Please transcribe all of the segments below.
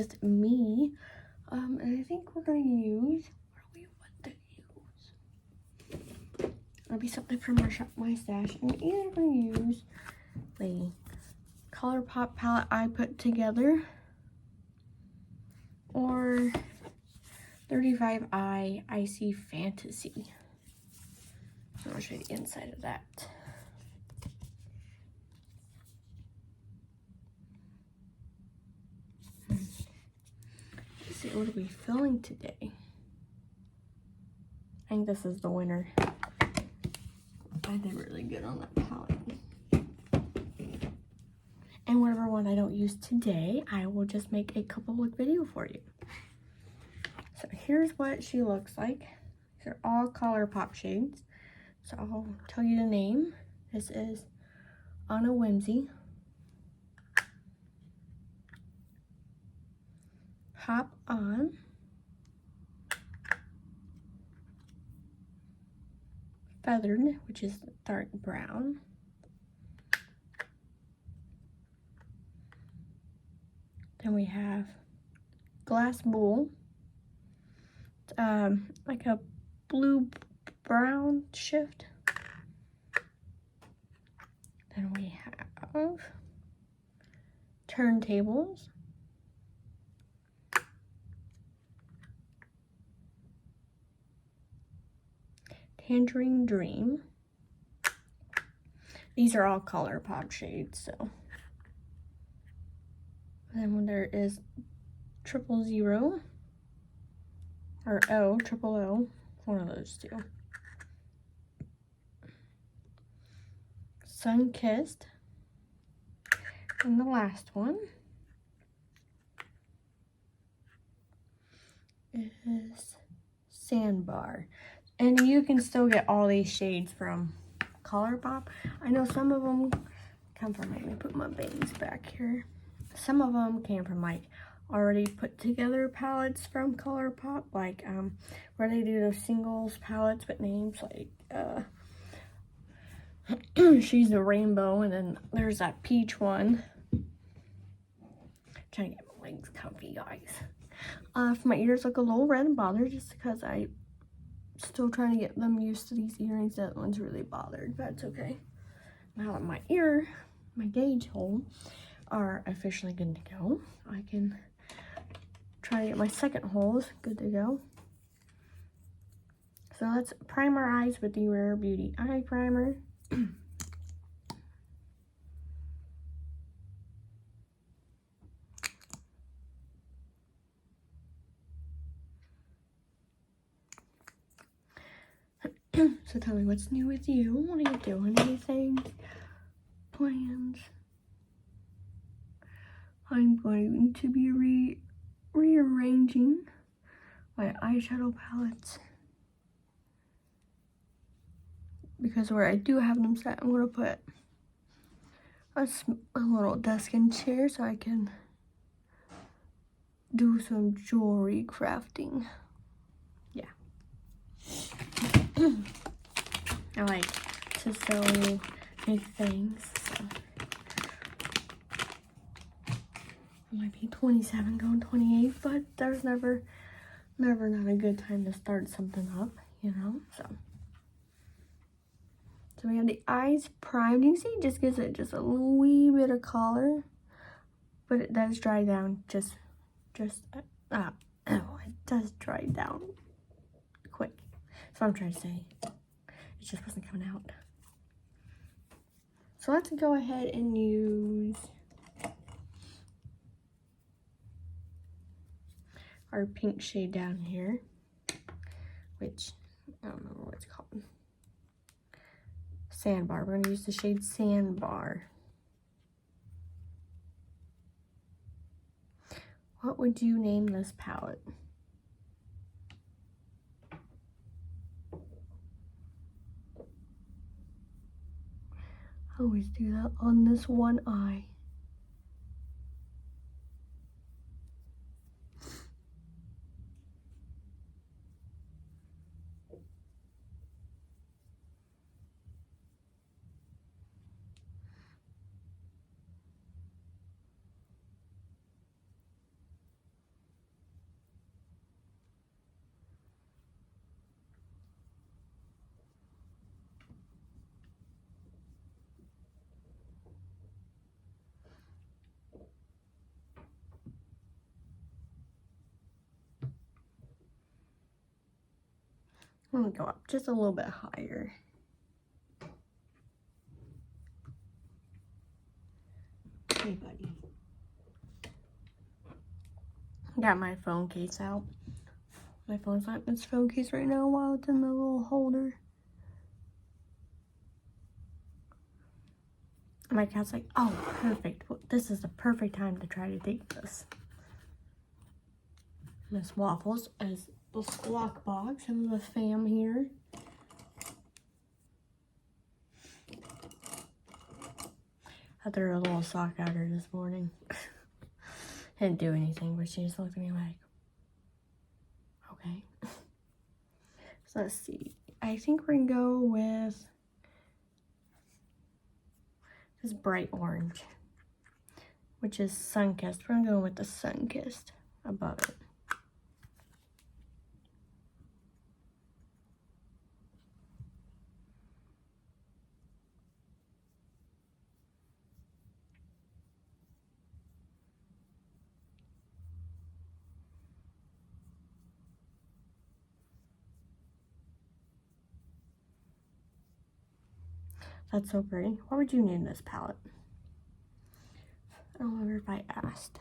just me. And I think we're going to use, what do we want to use? It'll be something from my stash. I'm either going to use the ColourPop palette I put together, or 35i Icy Fantasy. So I'll show you the inside of that. Let's see, what are we filling today? I think this is the winner. I did really good on that palette. And whatever one I don't use today, I will just make a couple look video for you. So here's what she looks like. These are all ColourPop shades. So I'll tell you the name. This is On a Whimsy, Hop On, Feathered, which is dark brown, then we have Glass Bull, like a blue-brown shift. Then we have Turntables, Tangerine Dream. These are all ColourPop shades, so. And then when there is 000, or triple O, one of those two. Sun Kissed. And the last one is Sandbar. And you can still get all these shades from ColourPop. I know some of them come from, let me put my bangs back here. Some of them came from like already put together palettes from ColourPop, like where they do those singles palettes with names like She's a Rainbow, and then there's that peach one. Trying to get my legs comfy, guys. If my ears look a little red and bothered, just because I'm still trying to get them used to these earrings. That one's really bothered, but it's okay. Now that my gauge hole are officially good to go, I can try to get my second holes good to go. So let's prime our eyes with the Rare Beauty Eye Primer. So tell me, what's new with you? What are you doing? Anything? Plans? I'm going to be rearranging my eyeshadow palettes, because where I do have them set, I'm going to put a little desk and chair so I can do some jewelry crafting. Yeah. I like to sew, make things. So. It might be 27 going 28, but there's never not a good time to start something up, you know. So we have the eyes primed. You can see it just gives it just a wee bit of color, but it does dry down it does dry down quick. That's what I'm trying to say. It just wasn't coming out. So let's go ahead and use our pink shade down here, which I don't remember what it's called. Sandbar. We're going to use the shade Sandbar. What would you name this palette? I always do that on this one eye. I'm gonna go up just a little bit higher. Hey, buddy. Got my phone case out. My phone's not in its phone case right now while it's in the little holder. My cat's like, oh, perfect. Well, this is the perfect time to try to take this. Miss Waffles as the squawk box and the fam here. I threw her a little sock at her this morning. Didn't do anything, but she just looked at me like, okay. So let's see. I think we're gonna go with this bright orange, which is sun-kissed. We're gonna go with the sun-kissed above it. That's so pretty. What would you name this palette? I don't remember if I asked.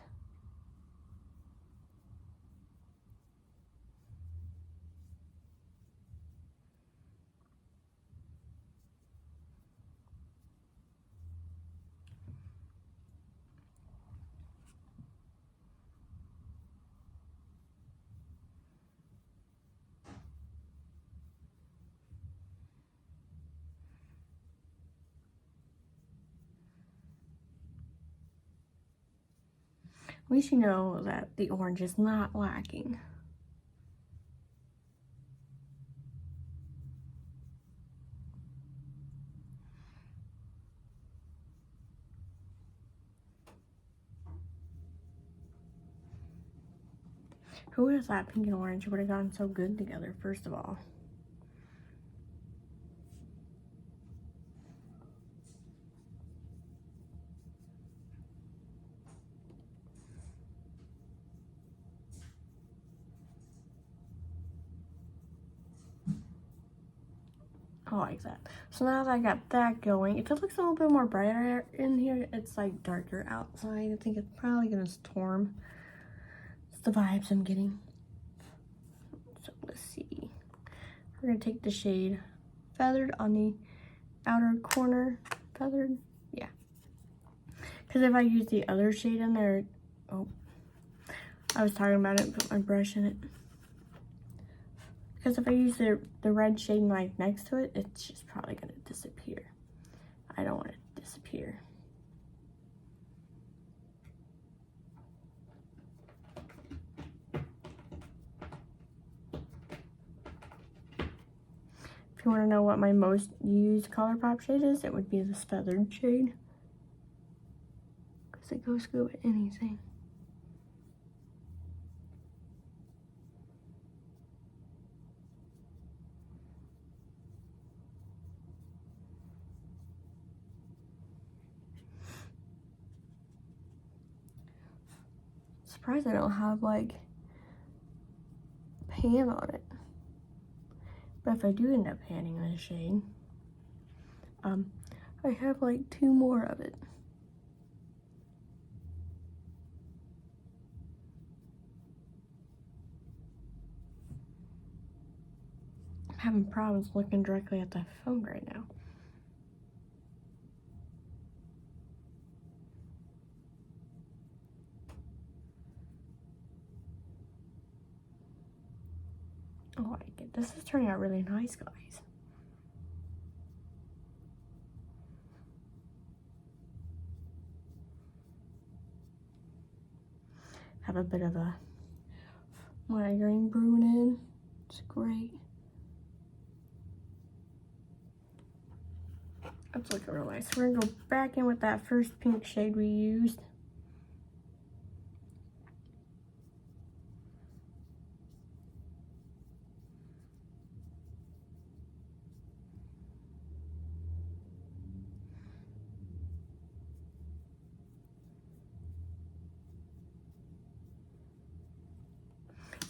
At least you know that the orange is not lacking. Who would have thought pink and orange would have gone so good together, first of all? I like that. So now that I got that going, if it looks a little bit more brighter in here, it's like darker outside. I think it's probably gonna storm. It's the vibes I'm getting. So let's see. We're gonna take the shade Feathered on the outer corner. Feathered, yeah. Because if I use the other shade in there, oh, I was talking about it, put my brush in it. Because if I use the red shade like next to it, it's just probably gonna disappear. I don't want it to disappear. If you want to know what my most used ColourPop shade is, it would be this feathered shade. Because it goes good with anything. Surprised I don't have like pan on it. But if I do end up panning this shade, I have like 2 more of it. I'm having problems looking directly at the phone right now. I like it. This is turning out really nice, guys. Have a bit of a migraine brewing in. It's great. That's looking real nice. We're gonna go back in with that first pink shade we used.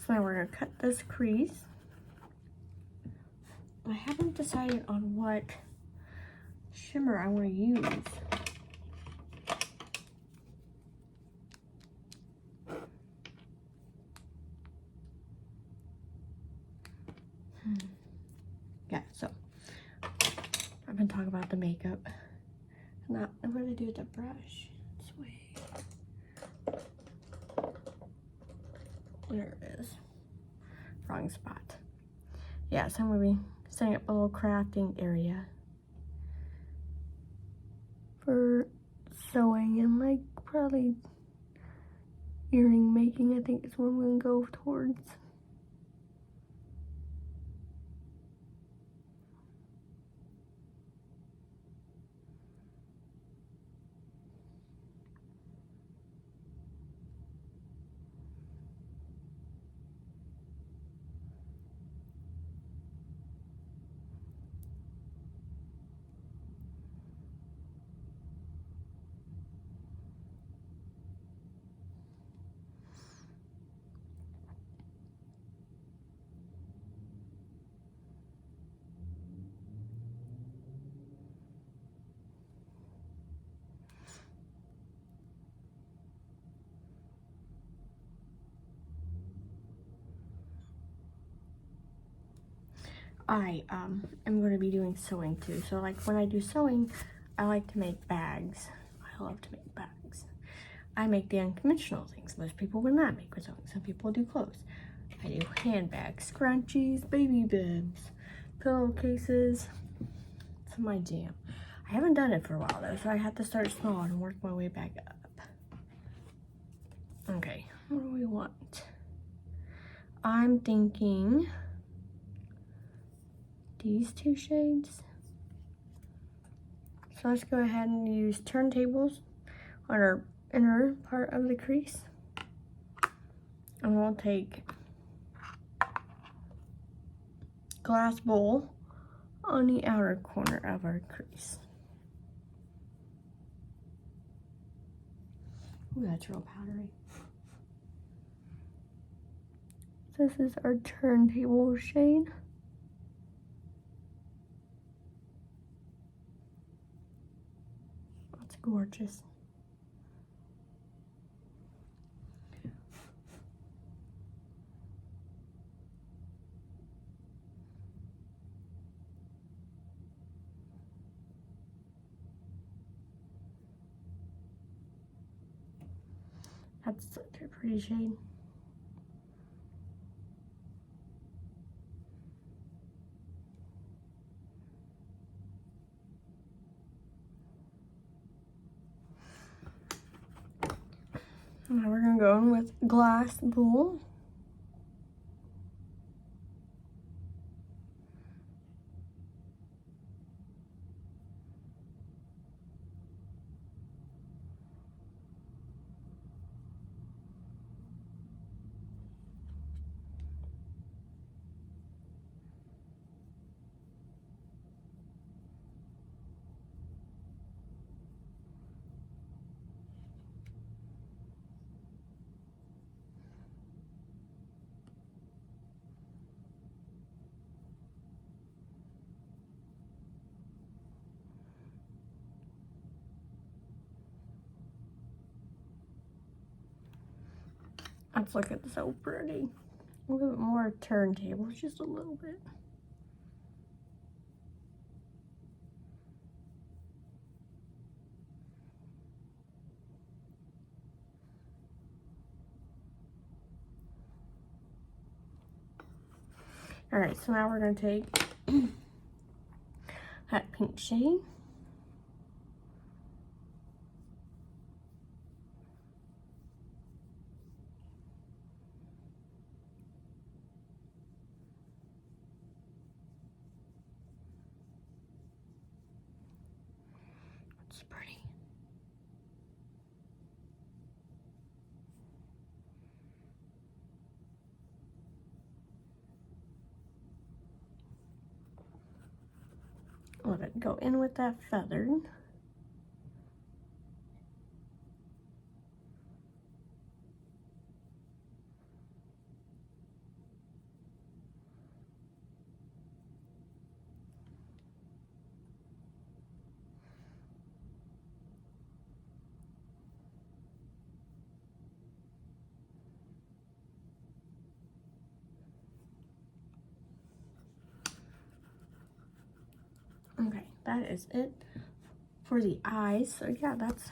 So now we're gonna cut this crease. I haven't decided on what shimmer I want to use. Yeah, so I've been talking about the makeup. Now, what do I do with the brush? This way. There it is. Wrong spot. Yeah, so I'm going to be setting up a little crafting area for sewing and like probably earring making. I think is what I'm going to go towards. I am going to be doing sewing too. So like when I do sewing, I like to make bags. I love to make bags. I make the unconventional things. Most people would not make with sewing. Some people do clothes. I do handbags, scrunchies, baby bibs, pillowcases. It's my jam. I haven't done it for a while though, so I have to start small and work my way back up. Okay, what do we want? I'm thinking these two shades. So let's go ahead and use turntables on our inner part of the crease. And we'll take glass bowl on the outer corner of our crease. Ooh, that's real powdery. This is our turntable shade. That's gorgeous. That's such a pretty shade. Now we're gonna go in with glass bowl. That's looking so pretty. A little bit more turntables, just a little bit. All right, so now we're gonna take that pink shade. It's pretty. Let it go in with that feathered. that is it for the eyes. So yeah, that's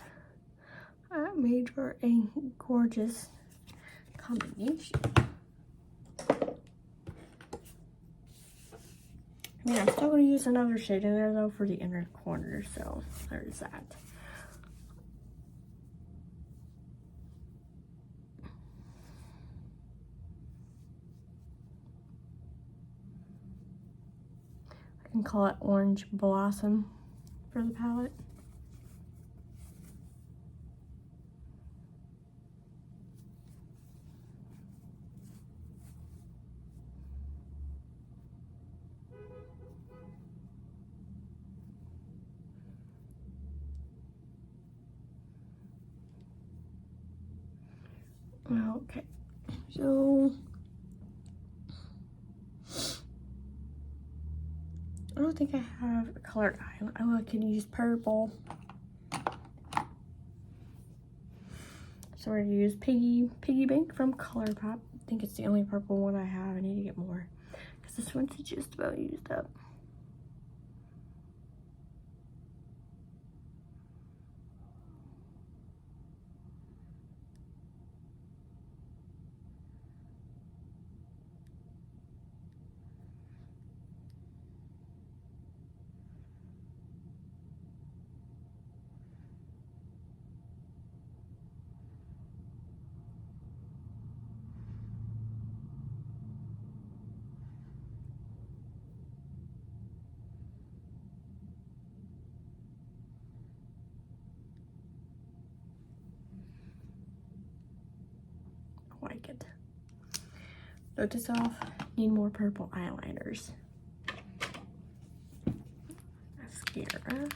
I made her a gorgeous combination. I mean, I'm still going to use another shade in there though for the inner corner, so there's that. I can call it Orange Blossom for the palette. Okay, so I don't think I have a colored eyeliner. Oh, I could use purple. So we're gonna use Piggy Bank from ColourPop. I think it's the only purple one I have. I need to get more because this one's just about used up. I like it. Note this off. Need more purple eyeliners. Mascara.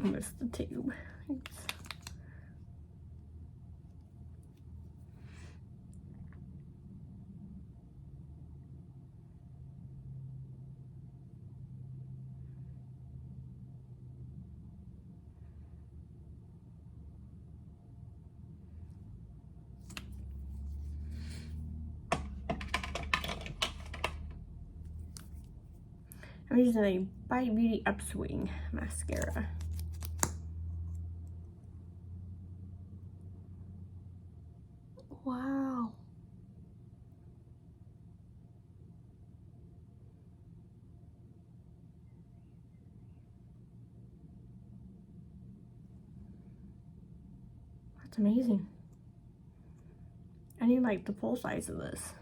I missed the tube. Oops. I'm using a Bite Beauty Upswing mascara. Wow. That's amazing. I need like the full size of this.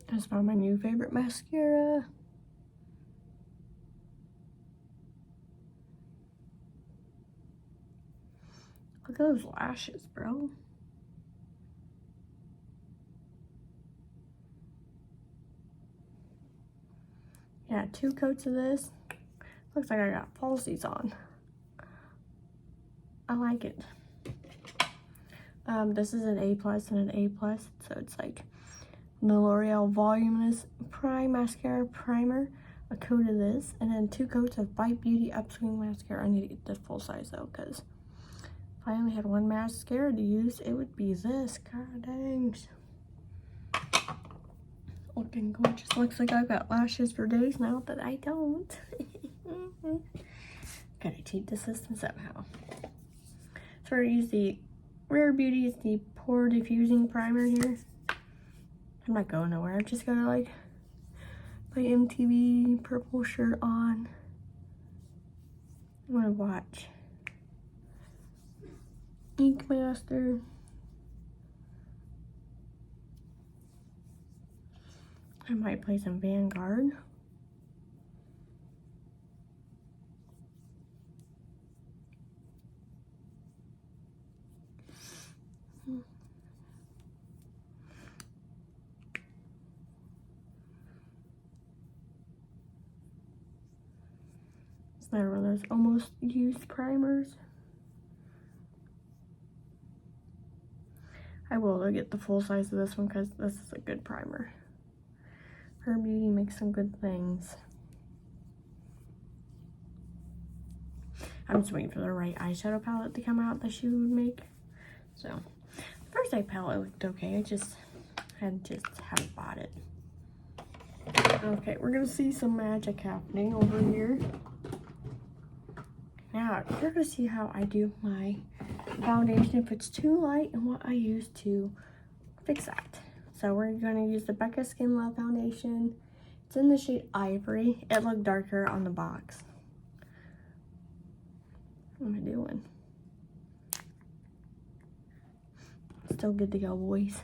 I just found my new favorite mascara. Look at those lashes, bro. Yeah, 2 coats of this. Looks like I got falsies on. I like it. This is an A+ and an A+, so it's like the L'Oreal Voluminous Prime Mascara Primer, a coat of this, and then 2 coats of Bite Beauty Upswing Mascara. I need to get the full size though, because if I only had one mascara to use, it would be this. God dang. Looking gorgeous. Looks like I've got lashes for days now, but I don't. Gotta cheat the system somehow. So I use the Rare Beauty, it's the Pore Diffusing Primer here. I'm not going nowhere. I've just got like my MTV purple shirt on. I'm gonna watch Ink Master. I might play some Vanguard. It's another one of those almost used primers. I will get the full size of this one because this is a good primer. Her Beauty makes some good things. I'm just waiting for the right eyeshadow palette to come out that she would make. So, the first eye palette looked okay. I just haven't bought it. Okay, we're gonna see some magic happening over here. Now, you're gonna see how I do my foundation if it's too light and what I use to fix that. So we're gonna use the Becca Skin Love foundation. It's in the shade Ivory. It looked darker on the box. What am I doing? Still good to go, boys.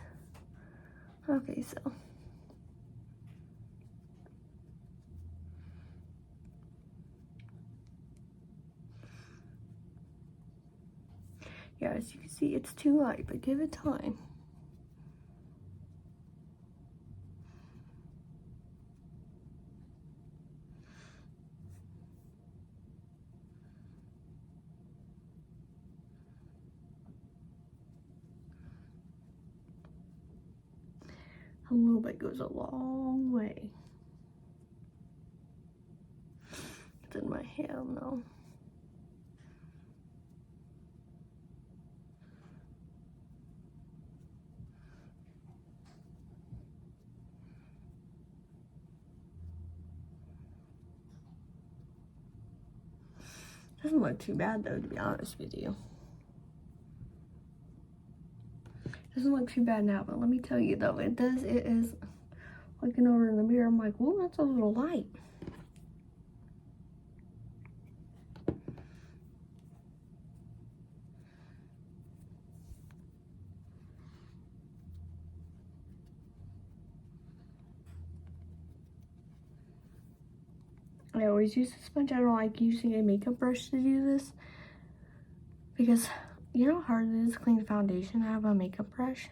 Okay, so. Yeah, as you can see, it's too light, but give it time. A little bit goes a long way. It's in my hand though. Doesn't look too bad though, to be honest with you. Doesn't look too bad now, but let me tell you though, it is looking over in the mirror, I'm like, whoa, that's a little light. I always use a sponge. I don't like using a makeup brush to do this because you know how hard it is to clean foundation out of a makeup brush?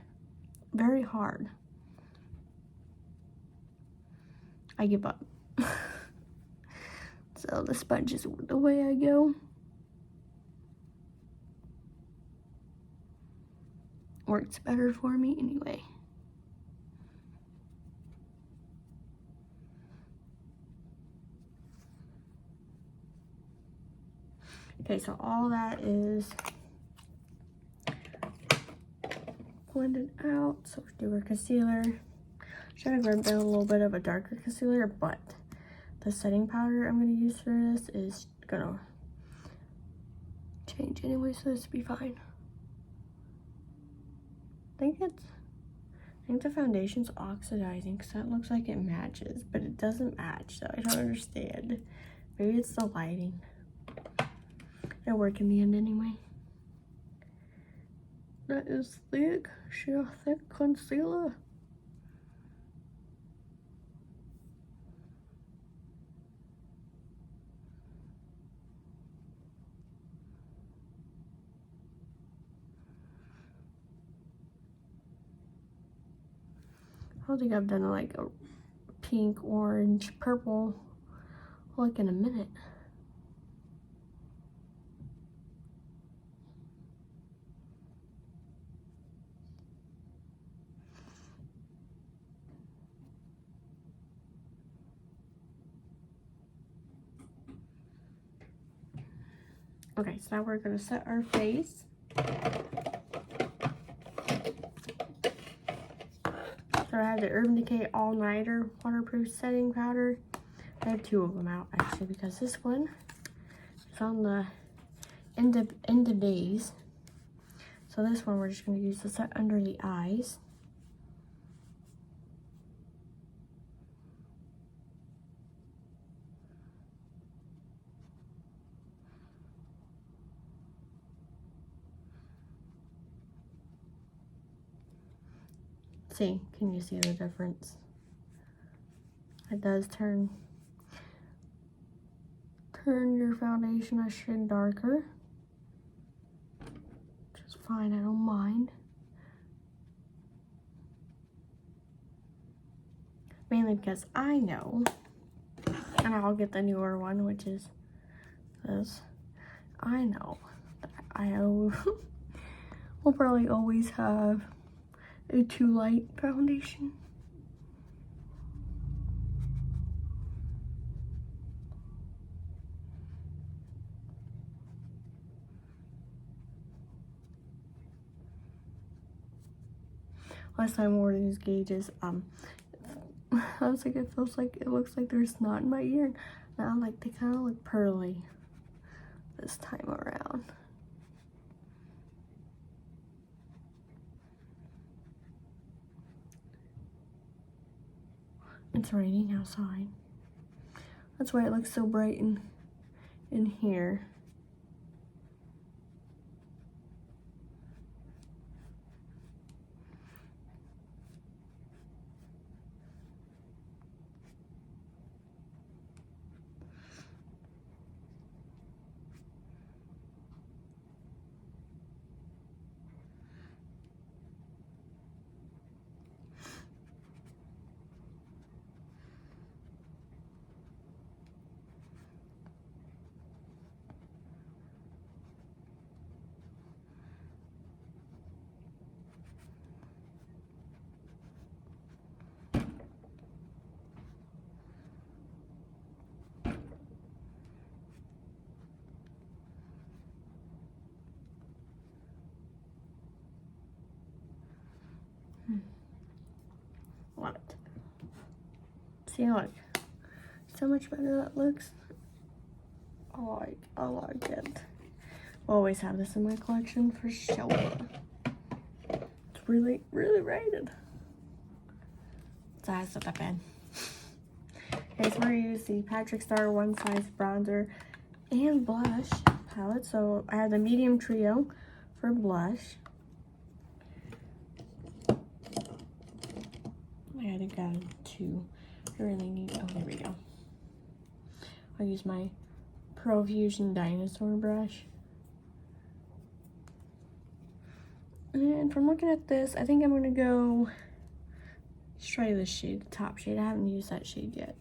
Very hard. I give up. So the sponge is the way I go. Works better for me anyway. Okay, so all that is blended out. So we'll do our concealer. Should have grabbed a little bit of a darker concealer, but the setting powder I'm going to use for this is going to change anyway, so this will be fine. I think the foundation's oxidizing because that looks like it matches, but it doesn't match, so I don't understand. Maybe it's the lighting. It'll work in the end anyway. That is thick. Sheer thick concealer. I don't think I've done like a pink, orange, purple like in a minute. Okay, so now we're going to set our face. So I have the Urban Decay All Nighter Waterproof Setting Powder. I have two of them out actually because this one is on the end of days. So this one we're just going to use to set under the eyes. See, can you see the difference? It does turn your foundation a shade darker, which is fine, I don't mind. Mainly because I know, and I'll get the newer one, which is this. I know that I will probably always have a too light foundation. Last time I wore these gauges, I was like, it looks like there's snot in my ear. And now, like, they kind of look pearly this time around. It's raining outside. That's why it looks so bright in here. Love it. See, look. So much better that looks. I like it. I'll always have this in my collection for sure. It's really, really rated. So I set that in. Okay, so we're gonna use the Patrick Starr One Size Bronzer and Blush palette. So I have the medium trio for blush. I had to go to, I really need, oh, there we go. I'll use my Profusion Dinosaur brush. And from looking at this, I think I'm gonna go, let's try this shade, the top shade. I haven't used that shade yet.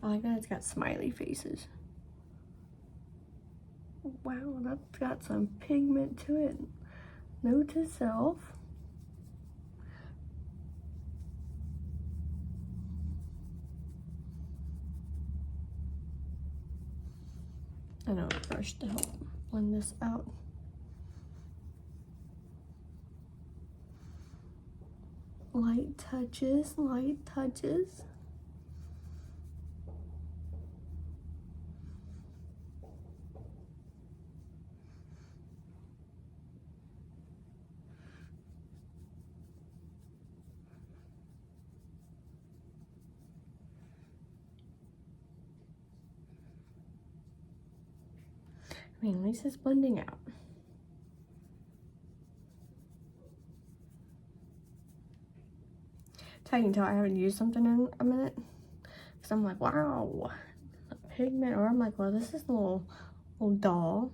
I like that it's got smiley faces. Wow, that's got some pigment to it. Note to self. I know a brush to help blend this out. Light touches, light touches. I mean, at least it's blending out. So I can tell I haven't used something in a minute. Because I'm like, wow, pigment. Or I'm like, well, this is a little dull.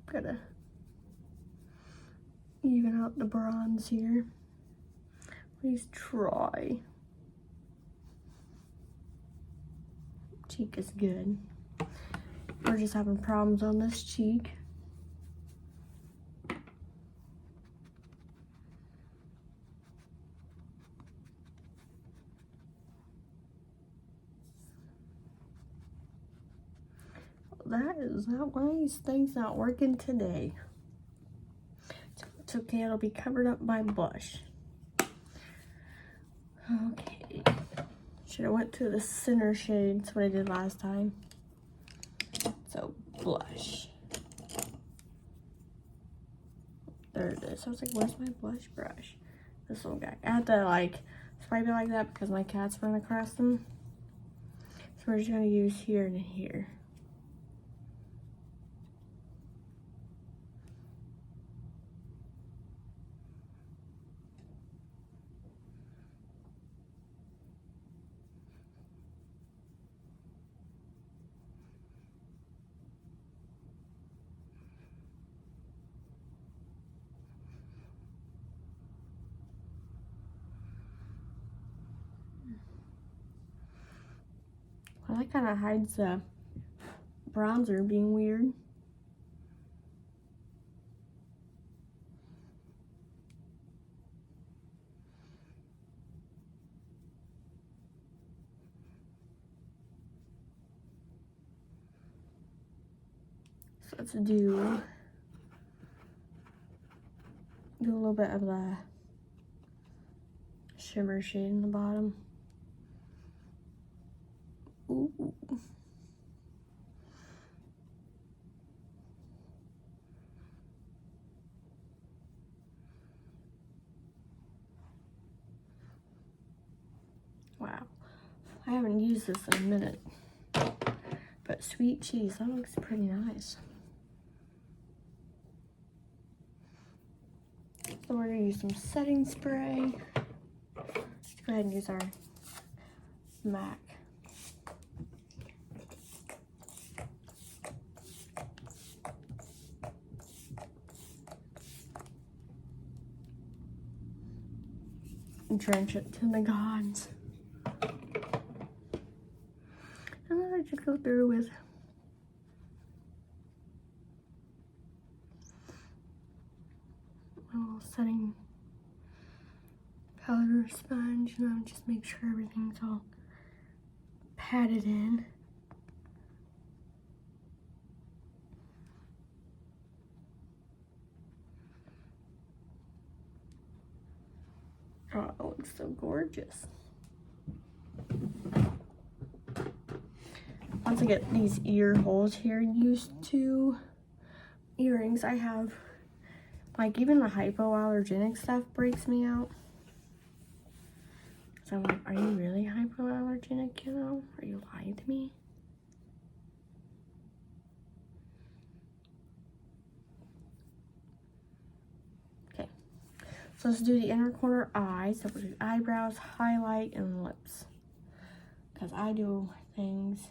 Gotta even out the bronze here. Please try. Cheek is good. We're just having problems on this cheek. That is not why these things not working today. It's okay, it'll be covered up by blush. Okay. Should have went to the center shade. That's what I did last time. So blush. There it is. I was like, where's my blush brush? This little guy. I had to like swipe it like that because my cats run across them. So we're just gonna use here and here. Well, that kind of hides the bronzer being weird. So let's do a little bit of the shimmer shade in the bottom. Ooh. Wow, I haven't used this in a minute, but sweet cheese, that looks pretty nice. So we're gonna use some setting spray. Let's go ahead and use our MAC. Drench it to the gods. And then I just go through with a little setting powder sponge, and just make sure everything's all patted in. Oh, it looks so gorgeous. Once I get these ear holes here used to earrings, I have, like, even the hypoallergenic stuff breaks me out. So I'm like, are you really hypoallergenic, you know? Are you lying to me? Okay, so let's do the inner corner eye. So we'll do eyebrows, highlight, and lips. Because I do things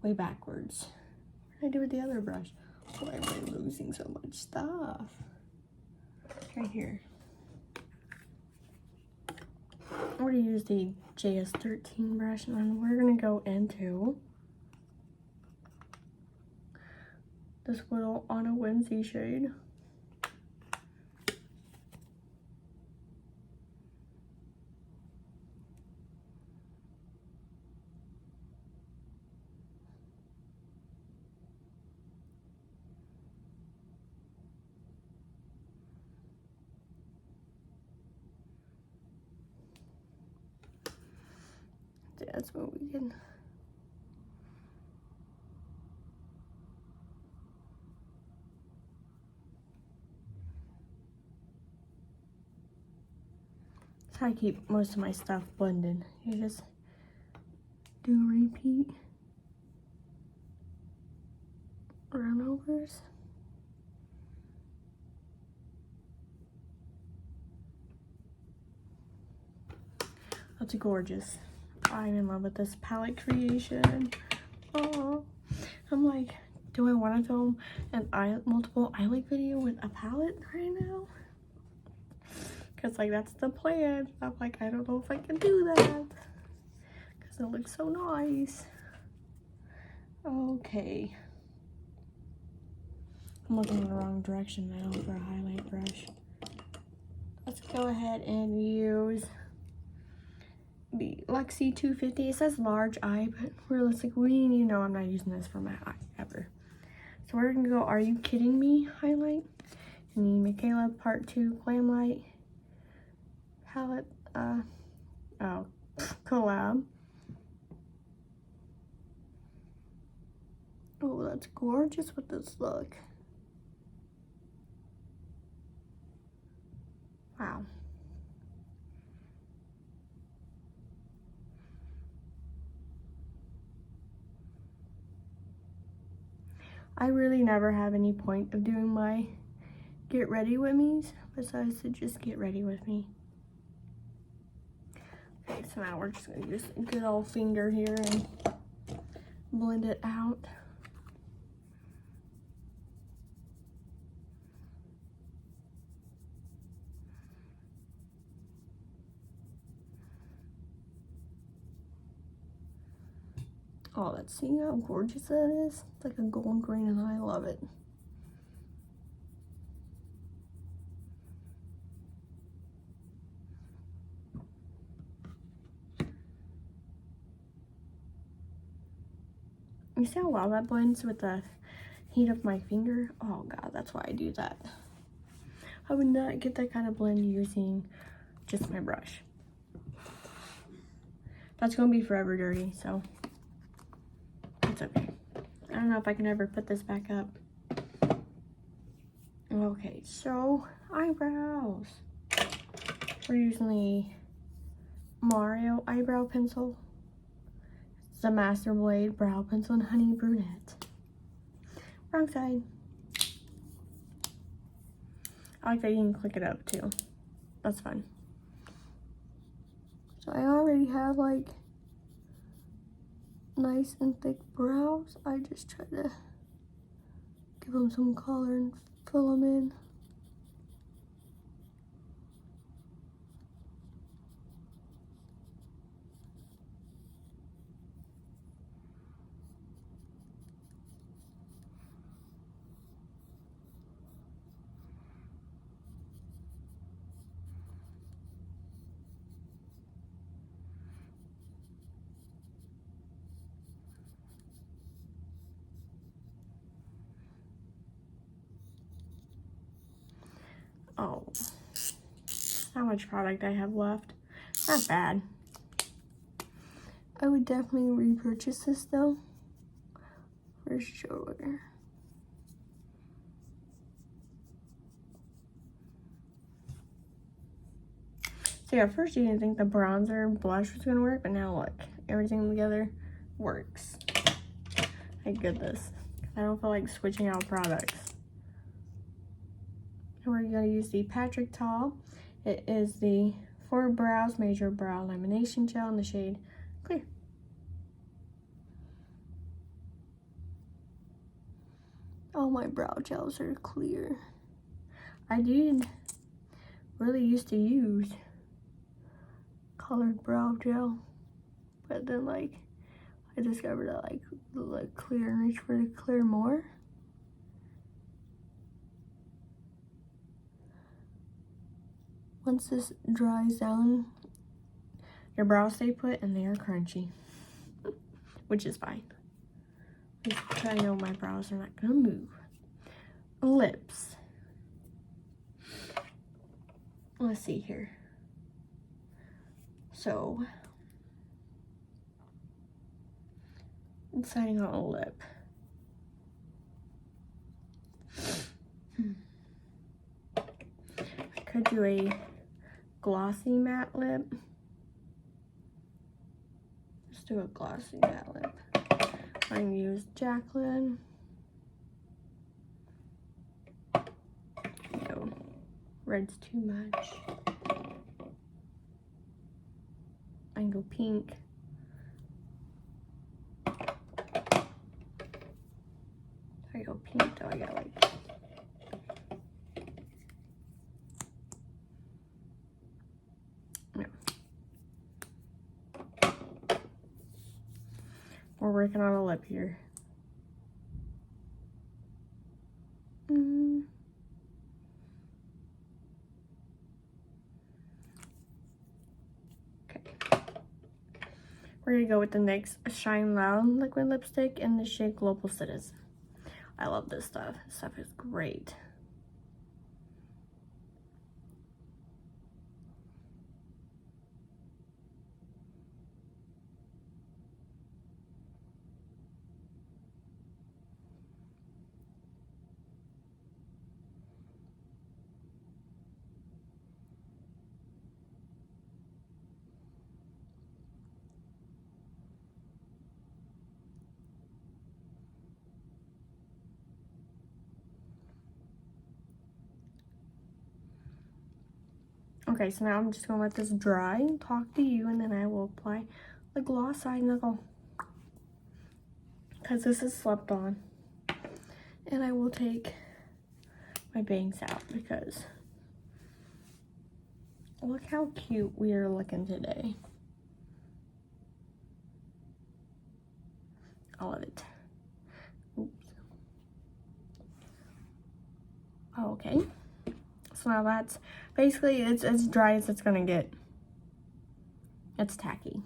way backwards. What did I do with the other brush? Why am I losing so much stuff? Right here. We're gonna use the JS13 brush, and then we're gonna go into this little On a Whimsy shade. That's what we can. That's how I keep most of my stuff blended. You just do repeat run overs. That's gorgeous. I'm in love with this palette creation. Oh, I'm like, do I want to film an multiple eye look video with a palette right now? Because, like, that's the plan. I'm like, I don't know if I can do that. Because it looks so nice. Okay. I'm looking in the wrong direction now for a highlight brush. Let's go ahead and use the Luxie 250. It says large eye, but realistically, you know I'm not using this for my eye ever. So we're gonna go Are You Kidding Me highlight. And the Michaela Part 2 Glam Light palette, collab. Oh, that's gorgeous with this look. Wow. I really never have any point of doing my get ready with me's besides to just get ready with me. Okay, so now we're just gonna use a good old finger here and blend it out. Oh, let's see how gorgeous that is. It's like a gold green and I love it. You see how well that blends with the heat of my finger? Oh god, that's why I do that. I would not get that kind of blend using just my brush. That's gonna be forever dirty, so it's okay. I don't know if I can ever put this back up. Okay, so eyebrows. We're using the Mario eyebrow pencil. It's a Master Blade Brow Pencil in Honey Brunette. Wrong side. I like that you can click it up too. That's fun. So I already have like nice and thick brows. I just try to give them some color and fill them in. Oh, how much product I have left. Not bad. I would definitely repurchase this though, for sure. So yeah, first you didn't think the bronzer blush was gonna work, but now look, everything together works. Thank goodness. I don't feel like switching out products. And we're gonna use the Patrick Tall. It is the For Brows Major Brow Lamination Gel in the shade Clear. All my brow gels are clear. I did really used to use colored brow gel, but then like I discovered that like clear and reach for the clear more. Once this dries down, your brows stay put and they are crunchy, which is fine. Because I know my brows are not gonna move. Lips. Let's see here. So, deciding on a lip. I could do a glossy matte lip. Let's do a glossy matte lip. I'm gonna use Jacqueline. No, red's too much. I can go pink. I go pink though, I got like. No. We're working on a lip here. We're gonna go with the NYX Shine Loud liquid lipstick in the shade Global Citizen. I love this stuff. This stuff is great. Okay, so now I'm just gonna let this dry and talk to you, and then I will apply the gloss eye knuckle. Because this is slept on. And I will take my bangs out because look how cute we are looking today. I love it. Oops. Okay. So now that's basically, it's as dry as it's gonna get. It's tacky.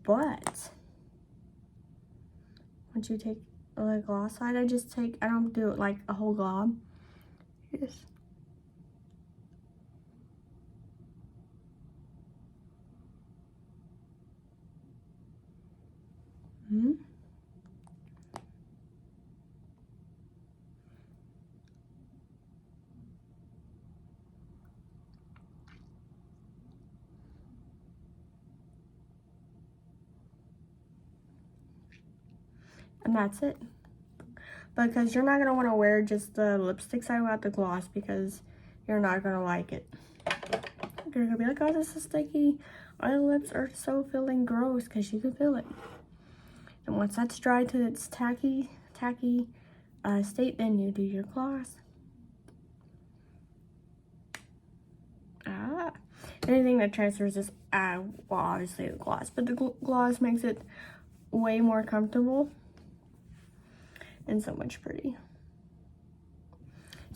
But once you take the gloss side, I don't do it like a whole glob. Yes. Hmm. And that's it. Because you're not going to want to wear just the lipstick side without the gloss, because you're not going to like it. You're going to be like, oh, this is sticky. My lips are so feeling gross, because you can feel it. And once that's dry to its tacky state, then you do your gloss. Anything that transfers is, well, obviously the gloss, but the gloss makes it way more comfortable and so much pretty.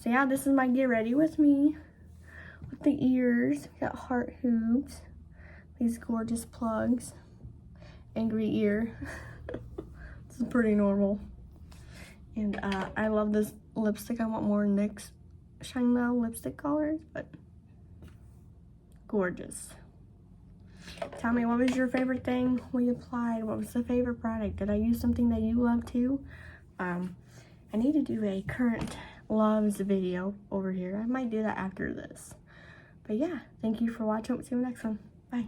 So yeah, this is my get ready with me. With the ears, got heart hoops, these gorgeous plugs, angry ear. This is pretty normal. And I love this lipstick. I want more NYX Chanel lipstick colors, but gorgeous. Tell me, what was your favorite thing we applied? What was the favorite product? Did I use something that you love too? I need to do a current loves video over here. I might do that after this. But yeah, thank you for watching. See you next one. Bye.